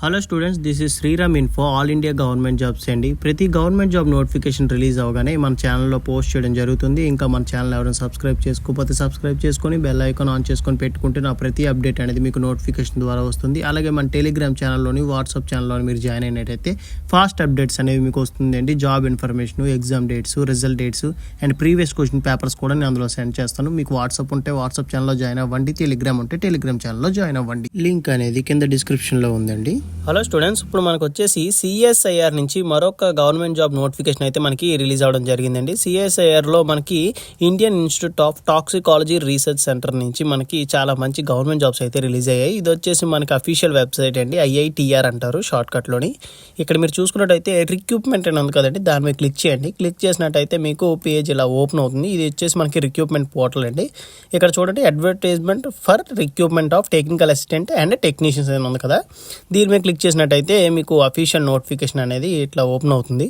Hello students, this is Sriram info all India government jobs అండి. ప్రతి government job notification release అవగానే మన ఛానల్లో పోస్ట్ చేయడం జరుగుతుంది. ఇంకా మన ఛానల్ ఎవరైనా సబ్స్క్రైబ్ చేసుకోకపోతే సబ్స్క్రైబ్ చేసుకొని బెల్ ఐకాన్ ఆన్ చేసుకొని పెట్టుకుంటే నా ప్రతి అప్డేట్ అనేది మీకు నోటిఫికేషన్ ద్వారా వస్తుంది. అలాగే మన టెలిగ్రామ్ ఛానల్లోని వాట్సాప్ ఛానల్లోని మీరు జాయిన్ అయినట్టయితే ఫాస్ట్ అప్డేట్స్ అనేవి మీకు వస్తుందండి. Job information, exam dates, result dates and previous question papers కూడా నేను అందులో సెండ్ చేస్తాను. మీకు వాట్సాప్ ఉంటే వాట్సాప్ ఛానల్లో జాయిన్ అవ్వండి, టెలిగ్రామ్ ఉంటే టెలిగ్రామ్ ఛానల్లో జాయిన్ అవ్వండి. లింక్ అనేది కింద డిస్క్రిప్షన్లో ఉందండి. హలో స్టూడెంట్స్, ఇప్పుడు మనకు వచ్చేసి సిఎస్ఐఆర్ నుంచి మరొక గవర్నమెంట్ జాబ్ నోటిఫికేషన్ అయితే మనకి రిలీజ్ అవ్వడం జరిగిందండి. సిఎస్ఐఆర్లో మనకి Indian institute of toxicology research centre నుంచి మనకి చాలా మంచి గవర్నమెంట్ జాబ్స్ అయితే రిలీజ్ అయ్యాయి. ఇది వచ్చేసి మనకి అఫీషియల్ వెబ్సైట్ అండి, IITR అంటారు షార్ట్కట్లోని. ఇక్కడ మీరు చూసుకున్నట్టయితే రిక్రూట్మెంట్ అని ఉంది కదండి, దాని మీద క్లిక్ చేయండి. క్లిక్ చేసినట్టయితే మీకు పేజ్ ఇలా ఓపెన్ అవుతుంది. ఇది వచ్చేసి మనకి రిక్రూట్మెంట్ పోర్టల్ అండి. ఇక్కడ చూడండి, advertisement for recruitment of technical assistant and technicians అని ఉంది కదా, దీని మీద క్లిక్ చేసినట్టయితే మీకు అఫీషియల్ నోటిఫికేషన్ అనేది ఇట్లా ఓపెన్ అవుతుంది.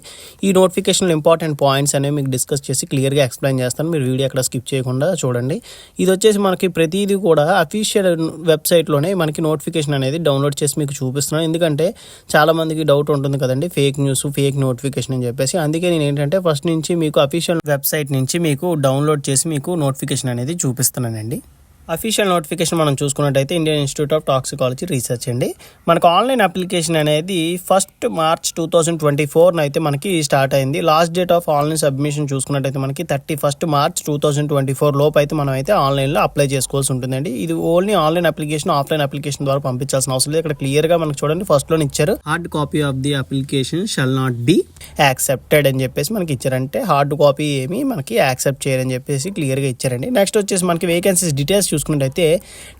ఈ నోటిఫికేషన్లో ఇంపార్టెంట్ పాయింట్స్ అనేవి మీకు డిస్కస్ చేసి క్లియర్గా ఎక్స్ప్లెయిన్ చేస్తాను. మీరు వీడియో అక్కడ స్కిప్ చేయకుండా చూడండి. ఇది వచ్చేసి మనకి ప్రతిదీ కూడా అఫీషియల్ వెబ్సైట్లోనే మనకి నోటిఫికేషన్ అనేది డౌన్లోడ్ చేసి మీకు చూపిస్తున్నాను. ఎందుకంటే చాలామందికి డౌట్ ఉంటుంది కదండి, ఫేక్ న్యూస్, ఫేక్ నోటిఫికేషన్ అని చెప్పేసి. అందుకే నేను ఏంటంటే ఫస్ట్ నుంచి మీకు అఫీషియల్ వెబ్సైట్ నుంచి మీకు డౌన్లోడ్ చేసి మీకు నోటిఫికేషన్ అనేది చూపిస్తున్నానండి. అఫీషియల్ నోటిఫికేషన్ మనం చూసుకున్నట్టయితే Indian institute of toxicology research అండి. మనకు ఆన్లైన్ అప్లికేషన్ అనేది 1 మార్చ్ 2024 అయితే మనకి స్టార్ట్ అయింది. Last date of online submission చూసుకున్నట్టయితే మనకి 31 మార్చ్ 2024 లోపు అయితే మనం అయితే ఆన్లైన్లో అప్లై చేసుకోవాల్సి ఉంటుందండి. ఇది only online application, offline application ద్వారా పంపించాల్సిన అవసరం లేదు. ఇక్కడ క్లియర్గా మనకు చూడండి, ఫస్ట్లోనే ఇచ్చారు, hard copy of the application shall not be accepted అని చెప్పేసి మనకి ఇచ్చారంటే హార్డ్ కాపీ ఏమి మనకి యాక్సెప్ట్ చేయరని చెప్పేసి క్లియర్గా ఇచ్చారండి. నెక్స్ట్ వచ్చేసి మనకి వేకెన్సీస్ డీటెయిల్స్ చూసుకున్నట్టయితే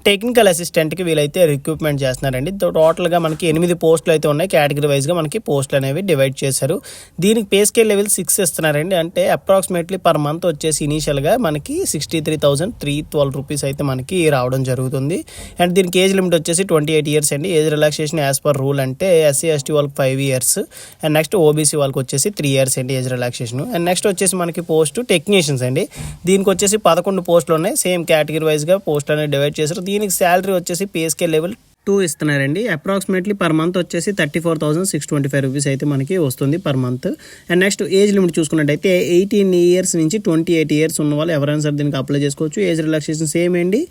టెక్నికల్ అసిస్టెంట్కి వీళ్ళైతే రిక్రూట్మెంట్ చేస్తున్నారండి. టోటల్గా మనకి 8 పోస్టులు అయితే ఉన్నాయి. కేటగిరీ వైజ్గా మనకి పోస్టులు అనేవి డివైడ్ చేశారు. దీనికి పే స్కేల్ లెవెల్ 6 ఇస్తున్నారండి. అంటే అప్రాక్సిమేట్లీ పర్ మంత్ వచ్చేసి ఇనీషియల్గా మనకి 63,312 రూపీస్ అయితే మనకి రావడం జరుగుతుంది. అండ్ దీనికి ఏజ్ లిమిట్ వచ్చేసి 28 ఇయర్స్ అండి. Age relaxation as per rule అంటే SC ST వాళ్ళకి 5 ఇయర్స్ అండ్ నెక్స్ట్ OBC వాళ్ళకి వచ్చేసి 3 ఇయర్స్ అండి ఏజ్ రిలాక్సేషన్. అండ్ నెక్స్ట్ వచ్చేసి మనకి పోస్ట్ టెక్నీషియన్స్ అండి. దీనికి వచ్చేసి 11 పోస్టులు ఉన్నాయి. సేమ్ కేటగిరీ వైజ్గా పోస్ట్ అనేది డివైడ్ చేశారు. దీనికి శాలరీ వచ్చేసి పే స్కేల్ లెవెల్ 2 ఇస్తున్నారండి. అప్రాక్సిమేట్లీ పర్ మంత్ వచ్చేసి 34,625 రూపీస్ అయితే మనకి వస్తుంది per month. And next age limit చూసుకున్నట్టయితే 18 ఇయర్స్ నుంచి 28 ఇయర్స్ ఉన్న వాళ్ళు ఎవరైనా సరే దీనికి అప్లై చేసుకోవచ్చు. ఏజ్ రిలాక్సేషన్ సేమ్ అండి,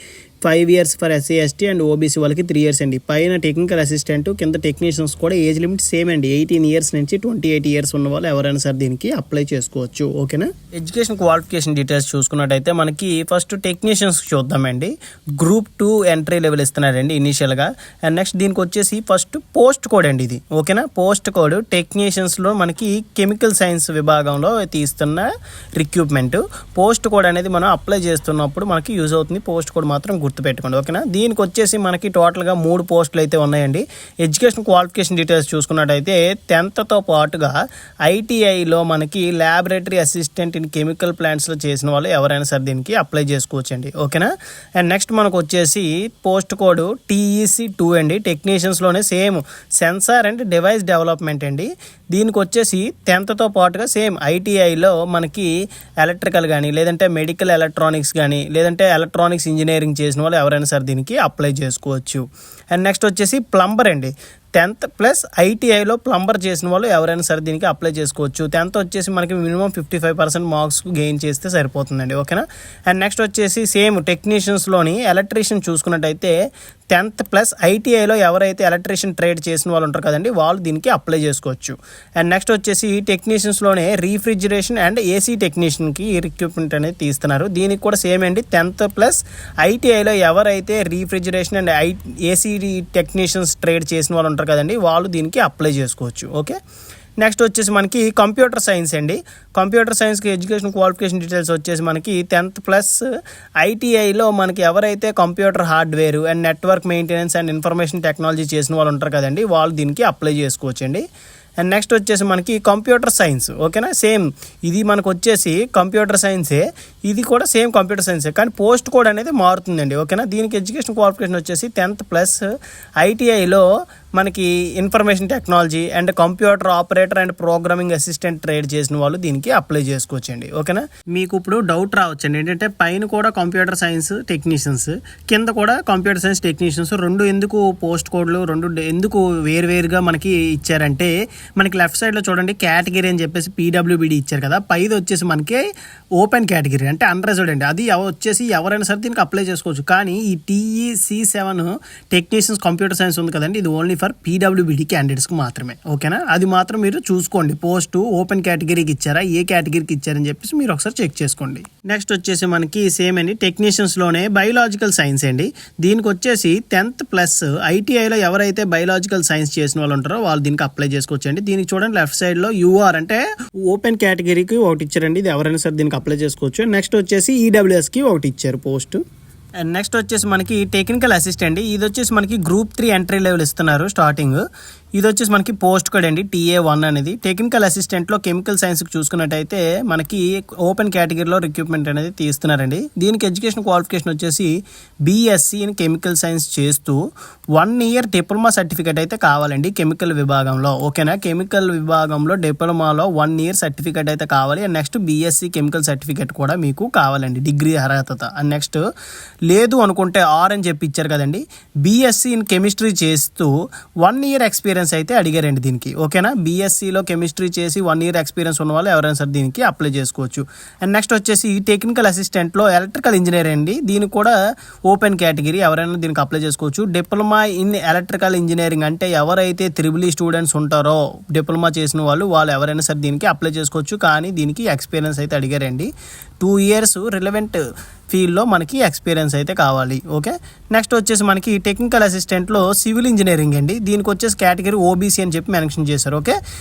5 years for SC ST and OBC వాళ్ళకి 3 ఇయర్స్ అండి. పైన టెక్నికల్ అసిస్టెంట్, కింద టెక్నీషియన్స్ కూడా ఏజ్ లిమిట్ సేమ్ అండి. 18 ఇయర్స్ నుంచి 28 ఇయర్స్ ఉన్న వాళ్ళు ఎవరైనా సరే దీనికి అప్లై చేసుకోవచ్చు. ఓకేనా. ఎడ్యుకేషన్ క్వాలిఫికేషన్ డీటెయిల్స్ చూసుకున్నట్టయితే మనకి ఫస్ట్ టెక్నీషియన్స్ చూద్దామండి. గ్రూప్ 2 ఎంట్రీ లెవెల్ ఇస్తున్నారండి ఇనీషియల్గా. అండ్ నెక్స్ట్ దీనికి వచ్చేసి ఫస్ట్ పోస్ట్ కోడ్ అండి ఇది. ఓకేనా. పోస్ట్ కోడ్ టెక్నీషియన్స్లో మనకి కెమికల్ సైన్స్ విభాగంలో తీస్తున్న రిక్రూట్మెంట్. పోస్ట్ కోడ్ అనేది మనం అప్లై చేస్తున్నప్పుడు మనకి యూజ్ అవుతుంది. పోస్ట్ కోడ్ మాత్రం గుర్తుపెట్టుకోండి. ఓకేనా. దీనికి వచ్చేసి మనకి టోటల్గా 3 పోస్టులు అయితే ఉన్నాయండి. ఎడ్యుకేషన్ క్వాలిఫికేషన్ డీటెయిల్స్ చూసుకున్నట్టయితే 10th పాటుగా ITIలో మనకి ల్యాబొరేటరీ అసిస్టెంట్ ఇన్ కెమికల్ ప్లాంట్స్లో చేసిన వాళ్ళు ఎవరైనా సరే దీనికి అప్లై చేసుకోవచ్చండి. ఓకేనా. అండ్ నెక్స్ట్ మనకు వచ్చేసి పోస్ట్ కోడ్ TEC2 అండి. టెక్నీషియన్స్లోనే same sensor and device development అండి. దీనికి వచ్చేసి 10th పాటుగా సేమ్ ITIలో మనకి ఎలక్ట్రికల్ కానీ లేదంటే మెడికల్ ఎలక్ట్రానిక్స్ కానీ లేదంటే ఎలక్ట్రానిక్స్ ఇంజనీరింగ్ చేసిన వాళ్ళు ఎవరైనా సరే దీనికి అప్లై చేసుకోవచ్చు. అండ్ నెక్స్ట్ వచ్చేసి ప్లంబర్ అండి. 10th ప్లస్ ITIలో ప్లంబర్ చేసిన వాళ్ళు ఎవరైనా సరే దీనికి అప్లై చేసుకోవచ్చు. 10th వచ్చేసి మనకి మినిమం 55% మార్క్స్ గెయిన్ చేస్తే సరిపోతుందండి. ఓకేనా. అండ్ నెక్స్ట్ వచ్చేసి సేమ్ టెక్నీషియన్స్లోని ఎలక్ట్రీషియన్ చూసుకున్నట్టయితే 10th ప్లస్ ITIలో ఎవరైతే ఎలక్ట్రీషియన్ ట్రేడ్ చేసిన వాళ్ళు ఉంటారు కదండి, వాళ్ళు దీనికి అప్లై చేసుకోవచ్చు. అండ్ నెక్స్ట్ వచ్చేసి టెక్నీషియన్స్లోనే రీఫ్రిజిరేషన్ అండ్ AC టెక్నీషియన్కి రిక్రూట్మెంట్ అనేది తీస్తున్నారు. దీనికి కూడా సేమ్ అండి. 10th ప్లస్ ITIలో ఎవరైతే రీఫ్రిజిరేషన్ అండ్ AC టెక్నీషియన్స్ ట్రేడ్ చేసిన వాళ్ళు ఉంటారు కదండి, వాళ్ళు దీనికి అప్లై చేసుకోవచ్చు. ఓకే. నెక్స్ట్ వచ్చేసి మనకి కంప్యూటర్ సైన్స్ అండి. కంప్యూటర్ సైన్స్కి ఎడ్యుకేషన్ క్వాలిఫికేషన్ డీటెయిల్స్ వచ్చేసి మనకి 10th ప్లస్ ITIలో మనకి ఎవరైతే computer hardware and network maintenance and information technology చేసిన వాళ్ళు ఉంటారు కదండి, వాళ్ళు దీనికి అప్లై చేసుకోవచ్చండి. అండ్ నెక్స్ట్ వచ్చేసి మనకి కంప్యూటర్ సైన్స్. ఓకేనా. సేమ్ ఇది మనకు వచ్చేసి కంప్యూటర్ సైన్సే, ఇది కూడా సేమ్ కంప్యూటర్ సైన్సే, కానీ పోస్ట్ కోడ్ అనేది మారుతుందండి. ఓకేనా. దీనికి ఎడ్యుకేషన్ క్వాలిఫికేషన్ వచ్చేసి 10th ప్లస్ ITIలో మనకి information technology and computer operator and programming assistant trade చేసిన వాళ్ళు దీనికి అప్లై చేసుకోవచ్చండి. ఓకేనా, మీకు ఇప్పుడు డౌట్ రావచ్చండి, ఏంటంటే పైన కూడా కంప్యూటర్ సైన్స్ టెక్నీషియన్స్, కింద కూడా కంప్యూటర్ సైన్స్ టెక్నీషియన్స్, రెండు ఎందుకు పోస్ట్ కోడ్లు రెండు ఎందుకు వేరువేరుగా మనకి ఇచ్చారంటే, మనకి లెఫ్ట్ సైడ్లో చూడండి కేటగిరీ అని చెప్పేసి పీడబ్ల్యూబీడీ ఇచ్చారు కదా, పైది వచ్చేసి మనకి ఓపెన్ కేటగిరీ అంటే అన్రిజర్వ్డ్ అండి. అది వచ్చేసి ఎవరైనా సరే దీనికి అప్లై చేసుకోవచ్చు. కానీ ఈ TEC7 టెక్నీషియన్స్ కంప్యూటర్ సైన్స్ ఉంది కదండి, ఇది ఓన్లీ ఫర్ పీడబ్ల్యూబీడీ క్యాండిడేట్స్కి మాత్రమే. ఓకేనా, అది మాత్రం మీరు చూసుకోండి, పోస్ట్ ఓపెన్ కేటగిరీకి ఇచ్చారా, ఏ కేటగిరీకి ఇచ్చారని చెప్పేసి మీరు ఒకసారి చెక్ చేసుకోండి. నెక్స్ట్ వచ్చేసి మనకి సేమ్ అండి, టెక్నీషియన్స్లోనే బయోలాజికల్ సైన్స్ అండి. దీనికి వచ్చేసి 10th ప్లస్ ITIలో ఎవరైతే బయోలాజికల్ సైన్స్ చేసిన వాళ్ళు ఉంటారో వాళ్ళు దీనికి అప్లై చేసుకోవచ్చు అండి. దీనికి చూడండి లెఫ్ట్ సైడ్లో UR అంటే ఓపెన్ కేటగిరీకి ఒకటి ఇచ్చారండి, ఇది ఎవరైనా సరే దీనికి అప్లై చేసుకోవచ్చు. నెక్స్ట్ వచ్చేసి EWSకి ఒకటి ఇచ్చారు పోస్ట్. అండ్ నెక్స్ట్ వచ్చేసి మనకి టెక్నికల్ అసిస్టెంట్, ఇది వచ్చేసి మనకి గ్రూప్ 3 ఎంట్రీ లెవెల్ ఇస్తున్నారు స్టార్టింగ్. ఇది వచ్చేసి మనకి పోస్ట్ కోడ్ అండి, TA1 అనేది. టెక్నికల్ అసిస్టెంట్లో కెమికల్ సైన్స్కి చూసుకున్నట్టయితే మనకి ఓపెన్ కేటగిరీలో రిక్రూట్మెంట్ అనేది తీస్తున్నారండి. దీనికి ఎడ్యుకేషన్ క్వాలిఫికేషన్ వచ్చేసి BSc ఇన్ కెమికల్ సైన్స్ చేస్తూ 1 year డిప్లొమా సర్టిఫికేట్ అయితే కావాలండి కెమికల్ విభాగంలో. ఓకేనా, కెమికల్ విభాగంలో డిప్లొమాలో 1 year సర్టిఫికేట్ అయితే కావాలి. And next BSc chemical certificate కూడా మీకు కావాలండి, డిగ్రీ అర్హత. అండ్ నెక్స్ట్ లేదు అనుకుంటే అని చెప్పి ఇచ్చారు కదండి, BSc ఇన్ కెమిస్ట్రీ చేస్తూ 1 year ఎక్స్పీరియన్స్ అయితే అడిగారండి దీనికి. ఓకేనా, BScలో కెమిస్ట్రీ చేసి 1 year ఎక్స్పీరియన్స్ ఉన్న వాళ్ళు ఎవరైనా సరే దీనికి అప్లై చేసుకోవచ్చు. అండ్ నెక్స్ట్ వచ్చేసి టెక్నికల్ అసిస్టెంట్లో ఎలక్ట్రికల్ ఇంజనీర్ అండి, దీనికి కూడా ఓపెన్ కేటగిరీ, ఎవరైనా దీనికి అప్లై చేసుకోవచ్చు. డిప్లొమా ఇన్ ఎలక్ట్రికల్ ఇంజనీరింగ్ అంటే ఎవరైతే EEE స్టూడెంట్స్ ఉంటారో డిప్లొమా చేసిన వాళ్ళు ఎవరైనా సరే దీనికి అప్లై చేసుకోవచ్చు. కానీ దీనికి ఎక్స్పీరియన్స్ అయితే అడిగారండి, 2 years రిలవెంట్ ఫీల్డ్లో మనకి ఎక్స్పీరియన్స్ అయితే కావాలి. ఓకే, నెక్స్ట్ వచ్చేసి మనకి టెక్నికల్ అసిస్టెంట్లో సివిల్ ఇంజనీరింగ్ అండి, దీనికి వచ్చేసి కేటగిరీ OBC అని చెప్పి మెన్షన్ చేశారు. ఓకే,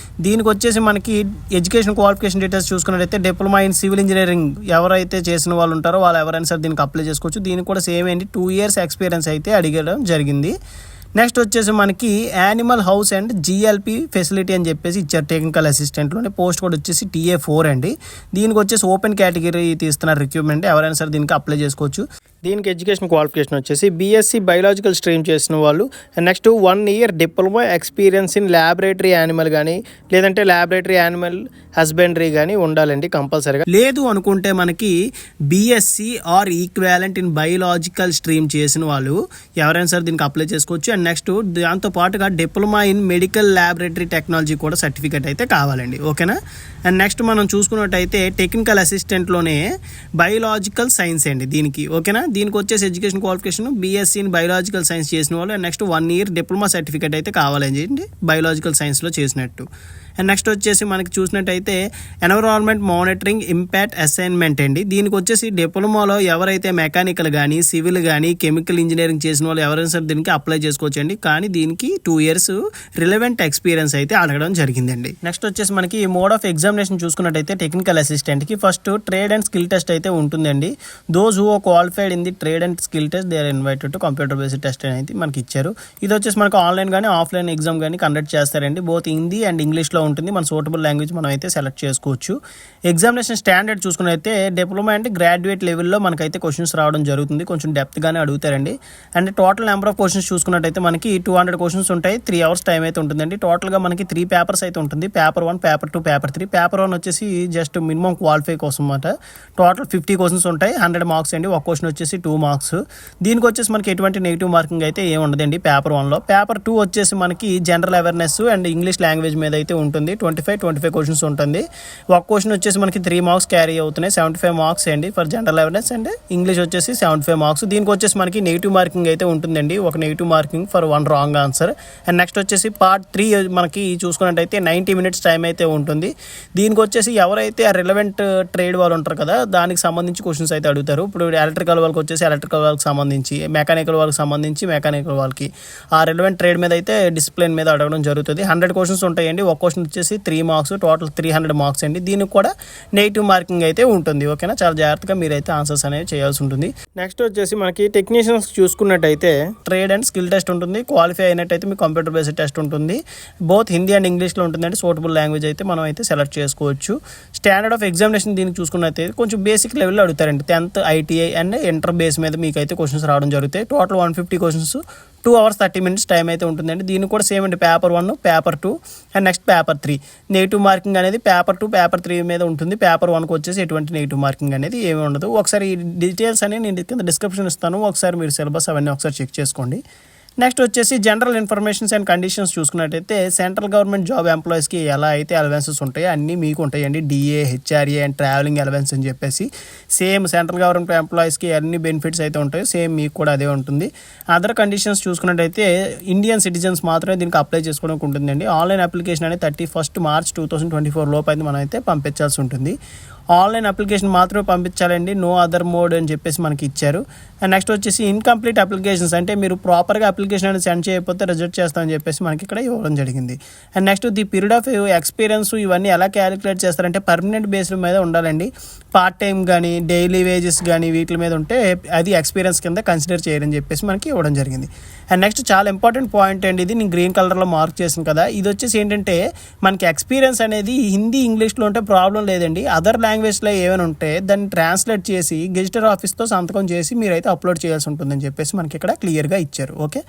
దీనికి వచ్చేసి మనకి ఎడ్యుకేషన్ క్వాలిఫికేషన్ డీటెయిల్స్ చూసుకున్నట్టయితే డిప్లొమా ఇన్ సివిల్ ఇంజనీరింగ్ ఎవరైతే చేసిన వాళ్ళు ఉంటారో వాళ్ళు ఎవరైనా సరే దీనికి అప్లై చేసుకోవచ్చు. దీనికి కూడా సేమ్ అండి, 2 years ఎక్స్పీరియన్స్ అయితే అడిగడం జరిగింది. నెక్స్ట్ వచ్చేసి మనకి animal house and GLP facility అని చెప్పేసి ఇచ్చారు టెక్నికల్ అసిస్టెంట్లోనే. పోస్ట్ కోడ్ వచ్చేసి TA4 అండి. దీనికి వచ్చేసి ఓపెన్ కేటగిరీ తీస్తున్నారు రిక్రూట్మెంట్, ఎవరైనా సరే దీనికి అప్లై చేసుకోవచ్చు. దీనికి ఎడ్యుకేషన్ క్వాలిఫికేషన్ వచ్చేసి BSc బయోలాజికల్ స్ట్రీమ్ చేసిన వాళ్ళు, next 1 year diploma experience in laboratory animal కానీ లేదంటే ల్యాబొరేటరీ యానిమల్ హస్బెండరీ కానీ ఉండాలండి కంపల్సరీగా. లేదు అనుకుంటే మనకి BSc or equivalent in biological stream చేసిన వాళ్ళు ఎవరైనా సరే దీనికి అప్లై చేసుకోవచ్చు. అండ్ నెక్స్ట్ దాంతో పాటుగా diploma in medical laboratory technology కూడా సర్టిఫికేట్ అయితే కావాలండి. ఓకేనా, అండ్ నెక్స్ట్ మనం చూసుకున్నట్టయితే టెక్నికల్ అసిస్టెంట్లోనే బయోలాజికల్ సైన్స్ అండి దీనికి. ఓకేనా, దీనికి వచ్చేసి education qualification BSc in biological science చేసిన వాళ్ళు, and next 1 year diploma certificate అయితే కావాలండి బయోలాజికల్ సైన్స్లో చేసినట్టు. అండ్ నెక్స్ట్ వచ్చేసి మనకి చూసినట్టయితే ఎన్విరాన్మెంట్ మానిటరింగ్ ఇంపాక్ట్ అసైన్మెంట్ అండి, దీనికి వచ్చేసి డిప్లొమాలో ఎవరైతే మెకానికల్ కానీ సివిల్ కానీ కెమికల్ ఇంజనీరింగ్ చేసిన వాళ్ళు ఎవరైనా సరే దీనికి అప్లై చేసుకోవచ్చండి. కానీ దీనికి 2 years రిలవెంట్ ఎక్స్పీరియన్స్ అయితే అడగడం జరిగిందండి. నెక్స్ట్ వచ్చేసి మనకి మోడ్ ఆఫ్ ఎగ్జామినేషన్ చూసుకున్నట్టయితే టెక్నికల్ అసిస్టెంట్కి first trade and skill test అయితే ఉంటుందండి. Those who qualified in the trade and skill test they are invited to computer based test అనేది మనకి ఇచ్చారు. ఇది వచ్చేసి మనకు ఆన్లైన్ కానీ ఆఫ్లైన్ ఎగ్జామ్ కానీ కండక్ట్ చేస్తారండి, బోత్ హిందీ అండ్ ఇంగ్లీష్లో ఉంటుంది. మన సూటబుల్ లాంగ్వేజ్ మనం అయితే సెలెక్ట్ చేసుకోవచ్చు. ఎగ్జామినేషన్ స్టాండర్డ్ చూసుకున్నైతే డిప్లొమా అండ్ గ్రాడ్యుయేట్ లెవెల్లో మనకైతే క్వశ్చన్స్ రావడం జరుగుతుంది, కొంచెం డెప్త్గానే అడుగుతారండి. And total number of questions చూసుకున్నట్టయితే మనకి 200 క్వశ్చన్స్ ఉంటాయి, 3 hours టైం అయితే ఉంటుందండి. టోటల్గా మనకి 3 పేపర్స్ అయితే ఉంటుంది, పేపర్ 1, పేపర్ 2, పేపర్ 3. పేపర్ 1 వచ్చేసి జస్ట్ మినిమం క్వాలిఫై కోసం అన్నమాట. టోటల్ 50 క్వశ్చన్స్ ఉంటాయి, 100 మార్క్స్ అండి. ఒక క్వశ్చన్ వచ్చేసి 2 marks. దీనికి వచ్చేసి మనకి ఎటువంటి నెగిటివ్ మార్కింగ్ అయితే ఏమి ఉండదండి పేపర్ 1లో. పేపర్ 2 వచ్చేసి మనకి general awareness and English language మీద అయితే ఉంటుంది, 25 క్వశ్చన్స్ ఉంటుంది. ఒక క్వశ్చన్ వచ్చేసి మనకి 3 marks క్యారీ అవుతున్నాయి, 75 marks అండి for general awareness, and English వచ్చేసి 75 marks. దీనికి వచ్చేసి మనకి నెగిటివ్ మార్కింగ్ అయితే ఉంటుందండి, ఒక negative marking for 1 wrong answer. And next వచ్చేసి పార్ట్ 3 మనకి చూసుకున్నట్టయితే 90 minutes టైం అయితే ఉంటుంది. దీనికి వచ్చేసి ఎవరైతే రిలవెంట్ ట్రేడ్ వాళ్ళు ఉంటారు కదా దానికి సంబంధించి క్వశ్చన్స్ అయితే అడుగుతారు. ఇప్పుడు ఎలక్ట్రికల్ వాళ్ళకి వచ్చేసి ఎలక్ట్రికల్ వాళ్ళకి సంబంధించి, మెకానికల్ వాళ్ళకి సంబంధించి మెకానికల్ వాళ్ళకి ఆ రిలవెంట్ ట్రేడ్ మీద అయితే డిసిప్లిన్ మీద అడగడం జరుగుతుంది. 100 క్వశ్చన్స్ ఉంటాయండి, ఒక క్వశ్చన్ ఎగ్జామినేషన్ వచ్చేసి 3 మార్క్స్, టోటల్ 300 మార్క్స్ అండి. దీనికి కూడా నెగిటివ్ మార్కింగ్ అయితే ఉంటుంది. ఓకేనా, చాలా జాగ్రత్తగా మీరైతే ఆన్సర్స్ అనేవి చేయాల్సి ఉంటుంది. నెక్స్ట్ వచ్చేసి మనకి టెక్నీషియన్స్ చూసుకున్నట్టయితే ట్రేడ్ అండ్ స్కిల్ టెస్ట్ ఉంటుంది. క్వాలిఫై అయినట్టయితే మీకు కంప్యూటర్ బేస్డ్ టెస్ట్ ఉంటుంది. బోత్ హిందీ అండ్ ఇంగ్లీష్లో ఉంటుందండి. సూటబుల్ లాంగ్వేజ్ అయితే మనం అయితే సెలెక్ట్ చేసుకోవచ్చు. స్టాండర్డ్ ఆఫ్ ఎగ్జామినేషన్ దీనికి చూసుకున్నట్టయితే కొంచెం బేసిక్ లెవెల్లో అడుగుతారండి. 10th ITI and inter base మీద మీకు అయితే క్వశ్చన్స్ రావడం జరుగుతాయి. Total 150 questions, 2 hours 30 minutes time అయితే ఉంటుందండి. దీనికి కూడా సేమ్ అండి. Paper 1, paper 2 and next paper 3. Negative marking అనేది పేపర్ 2, పేపర్ 3 మీద ఉంటుంది. పేపర్ 1కి వచ్చేసి ఎటువంటి నెగిటివ్ మార్కింగ్ అనేది ఏమీ ఉండదు. ఒకసారి ఈ డీటెయిల్స్ అనేవి నేను కింద డిస్క్రిప్షన్ ఇస్తాను. ఒకసారి మీరు సిలబస్ అవన్నీ ఒకసారి చెక్ చేసుకోండి. నెక్స్ట్ వచ్చేసి జనరల్ ఇన్ఫర్మేషన్స్ అండ్ కండిషన్స్ చూసుకున్నట్టయితే సెంట్రల్ గవర్నమెంట్ జాబ్ ఎంప్లాయీస్కి ఎలా అయితే అలవెన్సెస్ ఉంటాయో అన్నీ మీకు ఉంటాయండి. DA, HRA and travelling allowance అని చెప్పేసి సేమ్ సెంట్రల్ గవర్నమెంట్ ఎంప్లాయీస్కి అన్ని బెనిఫిట్స్ అయితే ఉంటాయో సేమ్ మీకు కూడా అదే ఉంటుంది. అదర్ కండిషన్స్ చూసుకున్నట్టయితే ఇండియన్ సిటిజన్స్ మాత్రమే దీనికి అప్లై చేసుకోవడానికి ఉంటుందండి. ఆన్లైన్ అప్లికేషన్ అనేది 31st March 2024 లోపు అయితే మనం అయితే పంపించాల్సి ఉంటుంది. ఆన్లైన్ అప్లికేషన్ మాత్రమే పంపించాలండి. నో అదర్ మోడ్ అని చెప్పేసి మనకి ఇచ్చారు. అండ్ నెక్స్ట్ వచ్చేసి ఇన్కంప్లీట్ అప్లికేషన్స్ అంటే మీరు ప్రాపర్గా అప్లికేషన్ అనేది సెండ్ చేయకపోతే రిజెక్ట్ చేస్తామని చెప్పేసి మనకి ఇక్కడ ఇవ్వడం జరిగింది. And next the period of experience ఇవన్నీ ఎలా క్యాలిక్యులేట్ చేస్తారంటే పర్మనెంట్ బేస్డ్ మీద ఉండాలండి. పార్ట్ టైం కానీ డైలీ వేజెస్ కానీ వీటి మీద ఉంటే అది ఎక్స్పీరియన్స్ కింద కన్సిడర్ చేయరని చెప్పేసి మనకి ఇవ్వడం జరిగింది. అండ్ నెక్స్ట్ చాలా ఇంపార్టెంట్ పాయింట్ అండి ఇది, నేను గ్రీన్ కలర్లో మార్క్ చేసాను కదా. ఇది వచ్చేసి ఏంటంటే మనకి ఎక్స్పీరియన్స్ అనేది హిందీ ఇంగ్లీష్లో ఉంటే ప్రాబ్లం లేదండి. అదర్ లాంగ్వేజ్లో ఏమైనా ఉంటే దాన్ని ట్రాన్స్లేట్ చేసి గెజిటర్ ఆఫీస్తో సంతకం చేసి మీరైతే అప్లోడ్ చేయాల్సి ఉంటుందని చెప్పేసి మనకి ఇక్కడ క్లియర్గా ఇచ్చారు. ఓకే,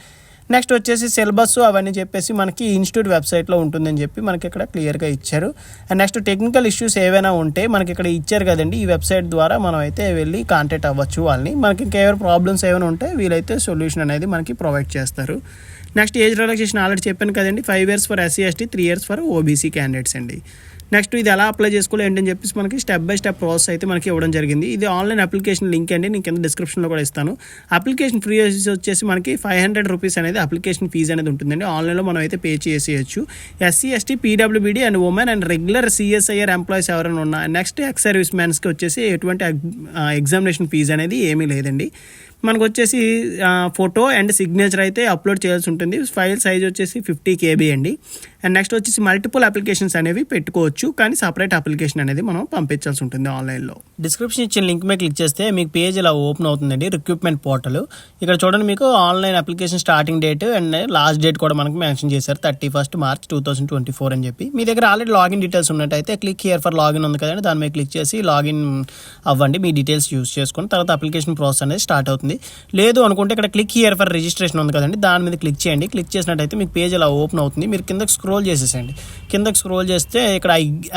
నెక్స్ట్ వచ్చేసి సిలబస్ అవన్నీ చెప్పేసి మనకి ఇన్స్టిట్యూట్ వెబ్సైట్లో ఉంటుందని చెప్పి మనకి ఇక్కడ క్లియర్గా ఇచ్చారు. అండ్ నెక్స్ట్ టెక్నికల్ ఇష్యూస్ ఏవైనా ఉంటే మనకి ఇక్కడ ఇచ్చారు కదండి. ఈ వెబ్సైట్ ద్వారా మనం అయితే వెళ్ళి కాంటాక్ట్ అవ్వచ్చు వాళ్ళని. మనకి ఇంకేమైనా ప్రాబ్లమ్స్ ఏమైనా ఉంటే వీలైతే సొల్యూషన్ అనేది మనకి ప్రొవైడ్ చేస్తారు. నెక్స్ట్ ఏజ్ రిలాక్సేషన్ ఆల్రెడీ చెప్పాను కదండి. 5 years for SC ST, 3 years for OBC candidates అండి. నెక్స్ట్ ఇది ఎలా అప్లై చేసుకోవాలి ఏంటని చెప్పేసి మనకి స్టెప్ బై స్టెప్ ప్రాసెస్ అయితే మనకి ఇవ్వడం జరిగింది. ఇది ఆన్లైన్ అప్లికేషన్ లింక్ అండి, నేను కింద డిస్క్రిప్షన్లో కూడా ఇస్తాను. అప్లికేషన్ ఫీ వచ్చేసి మనకి 500 రూపీస్ అనేది అప్లికేషన్ ఫీజు అనేది ఉంటుందండి. ఆన్లైన్లో మనం అయితే పే చేసేయచ్చు. SC ST, PWBD and women and regular CSIR employees ఎవరైనా ఉన్నా, నెక్స్ట్ ఎక్స్ సర్వీస్ మ్యాన్స్కి వచ్చేసి ఎటువంటి ఎగ్జామినేషన్ ఫీజు అనేది ఏమీ లేదండి. మనకు వచ్చేసి ఫోటో అండ్ సిగ్నేచర్ అయితే అప్లోడ్ చేయాల్సి ఉంటుంది. ఫైల్ సైజ్ వచ్చేసి 50 KB అండి. అండ్ నెక్స్ట్ వచ్చేసి మల్టిపుల్ అప్లికేషన్స్ అనేవి పెట్టుకోవచ్చు, కానీ సపరేట్ అప్లికేషన్ అనేది మనం పంపించాల్సి ఉంటుంది ఆన్లైన్లో. డిస్క్రిప్షన్ ఇచ్చిన లింక్ మీద క్లిక్ చేస్తే మీకు పేజ్ ఇలా ఓపెన్ అవుతుందండి. రిక్రూట్మెంట్ పోర్టల్ ఇక్కడ చూడండి, మీకు online application starting date and last date కూడా మనకు మెన్షన్ చేశారు 31st March 2024 అని చెప్పి. మీ దగ్గర ఆల్రెడీ లాగిన్ డీటెయిల్స్ ఉన్నట్టయితే క్లిక్ హియర్ ఫర్ లాగిన్ ఉంది కదండి, దాని మీద క్లిక్ చేసి లాగిన్ అవ్వండి. మీ డీటెయిల్స్ యూస్ చేసుకుని తర్వాత అప్లికేషన్ ప్రాసెస్ అనేది స్టార్ట్ అవుతుంది. లేదు అనుకుంటే ఇక్కడ క్లిక్ హియర్ ఫర్ రిజిస్ట్రేషన్ ఉంది కదండి, దాని మీద క్లిక్ చేయండి. క్లిక్ చేసినట్టయితే మీకు పేజ్ ఇలా ఓపెన్ అవుతుంది. మీరు కిందకి స్క్రోల్ చేసేసండి. కిందకి స్క్రోల్ చేస్తే ఇక్కడ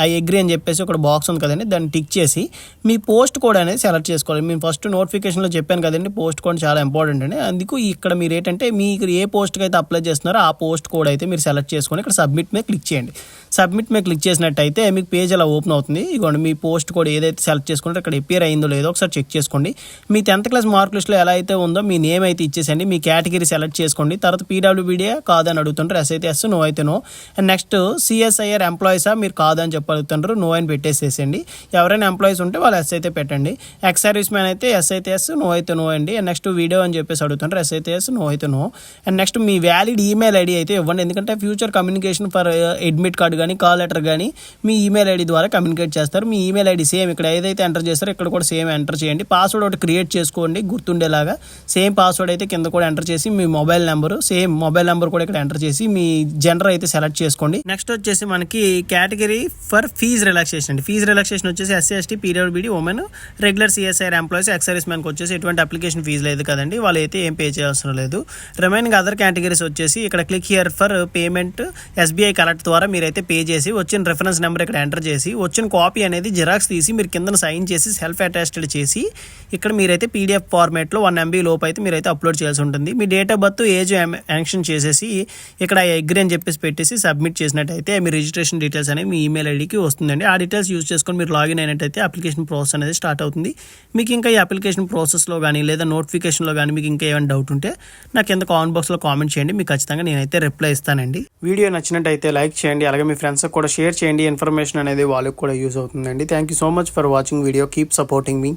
ఐ అగ్రీ అని చెప్పేసి ఒక బాక్స్ ఉంది కదండి, దాన్ని టిక్ చేసి మీ పోస్ట్ కోడ్ అనేది సెలెక్ట్ చేసుకోవాలి. మేము ఫస్ట్ నోటిఫికేషన్లో చెప్పాను కదండి, పోస్ట్ కోడ్ చాలా ఇంపార్టెంట్ అండి. అందుకు ఇక్కడ మీరు ఏంటంటే మీకు ఏ పోస్ట్కి అయితే అప్లై చేస్తున్నారో ఆ పోస్ట్ కోడ్ అయితే మీరు సెలెక్ట్ చేసుకొని ఇక్కడ సబ్మిట్ మీద క్లిక్ చేయండి. సబ్మిట్ మీద క్లిక్ చేసినట్టయితే మీకు పేజ్ అలా ఓపెన్ అవుతుంది. ఇదిగోండి మీ పోస్ట్ కోడ్ ఏదైతే సెలెక్ట్ చేసుకుంటే ఇక్కడ ఎపియర్ అయిందో లేదో ఒకసారి చెక్ చేసుకోండి. మీ 10th క్లాస్ మార్క్ లిస్ట్లో ఎలా అయితే ఉందో మీ నేమ్ అయితే ఇచ్చేసండి. మీ కేటగిరీ సెలెక్ట్ చేసుకోండి. తర్వాత PWBD కాదని అడుగుతుంటారు, ఎస్ అయితే ఎస్, నో అయితే నో. అండ్ నెక్స్ట్ CSIR ఎంప్లాయీసా మీరు కాదని చెప్పి అడుగుతుంటారు, నో అని పెట్టేసేసండి. ఎవరైనా ఎంప్లాయీస్ ఉంటే వాళ్ళు ఎస్ అయితే పెట్టండి. ఎక్స్ సర్వీస్ మ్యాన్ అయితే ఎస్ అయితే ఎస్, నో అయితే నో అండి. అండ్ నెక్స్ట్ వీడియో అని చెప్పేసి అడుగుతుంటారు, ఎస్ అయితే ఎస్, నో అయితే నో. అండ్ నెక్స్ట్ మీ వ్యాలిడ్ ఈమెయిల్ ఐడి అయితే ఇవ్వండి, ఎందుకంటే future communication for admit card కానీ కాల్ లెటర్ కానీ మీ ఈమెయిల్ ఐడి ద్వారా కమ్యూనికేట్ చేస్తారు. మీ ఈమెయిల్ ఐడి సేమ్ ఇక్కడ ఏదైతే ఎంటర్ చేస్తారో ఇక్కడ కూడా సేమ్ ఎంటర్ చేయండి. పాస్వర్డ్ ఒకటి క్రియేట్ చేసుకోండి గుర్తుండేలాగా. సేమ్ పాస్వర్డ్ అయితే కింద కూడా ఎంటర్ చేసి మీ mobile number same mobile number కూడా ఇక్కడ ఎంటర్ చేసి మీ జెండర్ అయితే సెలెక్ట్ చేసుకోండి. నెక్స్ట్ వచ్చేసి మనకి కేటగిరీ ఫర్ ఫీజ్ రిలాక్సేషన్ అండి. ఫీజ్ రిలాక్సేషన్ వచ్చేసి SC ST, PWBD, women, regular CSIR employees, ex service మ్యాన్కి వచ్చేసి ఎటువంటి అప్లికేషన్ ఫీజు లేదు కదండి, వాళ్ళు అయితే ఏం పే చేయాల్సిన లేదు. రిమైనింగ్ అదర్ కేటగిరీస్ వచ్చేసి ఇక్కడ click here for payment SBI collect ద్వారా మీరైతే పే చేసి వచ్చిన రిఫరెన్స్ నెంబర్ ఇక్కడ ఎంటర్ చేసి వచ్చిన కాపీ అనేది జిరాక్స్ తీసి మీరు కింద సైన్ చేసి సెల్ఫ్ అటాచ్డ్ చేసి ఇక్కడ మీరైతే PDF ఫార్మాట్లో 1 MB లోపు అయితే మీరైతే అప్లోడ్ చేయాల్సి ఉంటుంది. మీ డేట్ ఆఫ్ బర్త్ ఏజ్ యాక్షన్ చేసేసి ఇక్కడ అగ్రీ అని చెప్పేసి పెట్టేసి సబ్మిట్ చేసినట్టయితే మీ రిజిస్ట్రేషన్ డీటెయిల్స్ అనేవి మీ ఈమెయిల్ ఐడికి వస్తుందండి. ఆ డీటెయిల్స్ యూజ్ చేసుకొని మీరు లాగిన్ అయినట్టయితే అప్లికేషన్ ప్రాసెస్ అనేది స్టార్ట్ అవుతుంది. మీకు ఇంకా ఈ అప్లికేషన్ ప్రాసెస్లో కానీ లేదా నోటిఫికేషన్లో కానీ మీకు ఇంకా ఏమైనా డౌట్ ఉంటే నాకు కింద కామెంట్ బాక్స్లో కామెంట్ చేయండి, మీకు ఖచ్చితంగా నేనైతే రిప్లై ఇస్తానండి. వీడియో నచ్చినట్టయితే లైక్ చేయండి, అలాగే మీ ఫ్రెండ్స్కి కూడా షేర్ చేయండి. ఇన్ఫర్మేషన్ అనేది వాళ్ళకి కూడా యూజ్ అవుతుందండి. Thank you so much for watching video. Keep supporting me.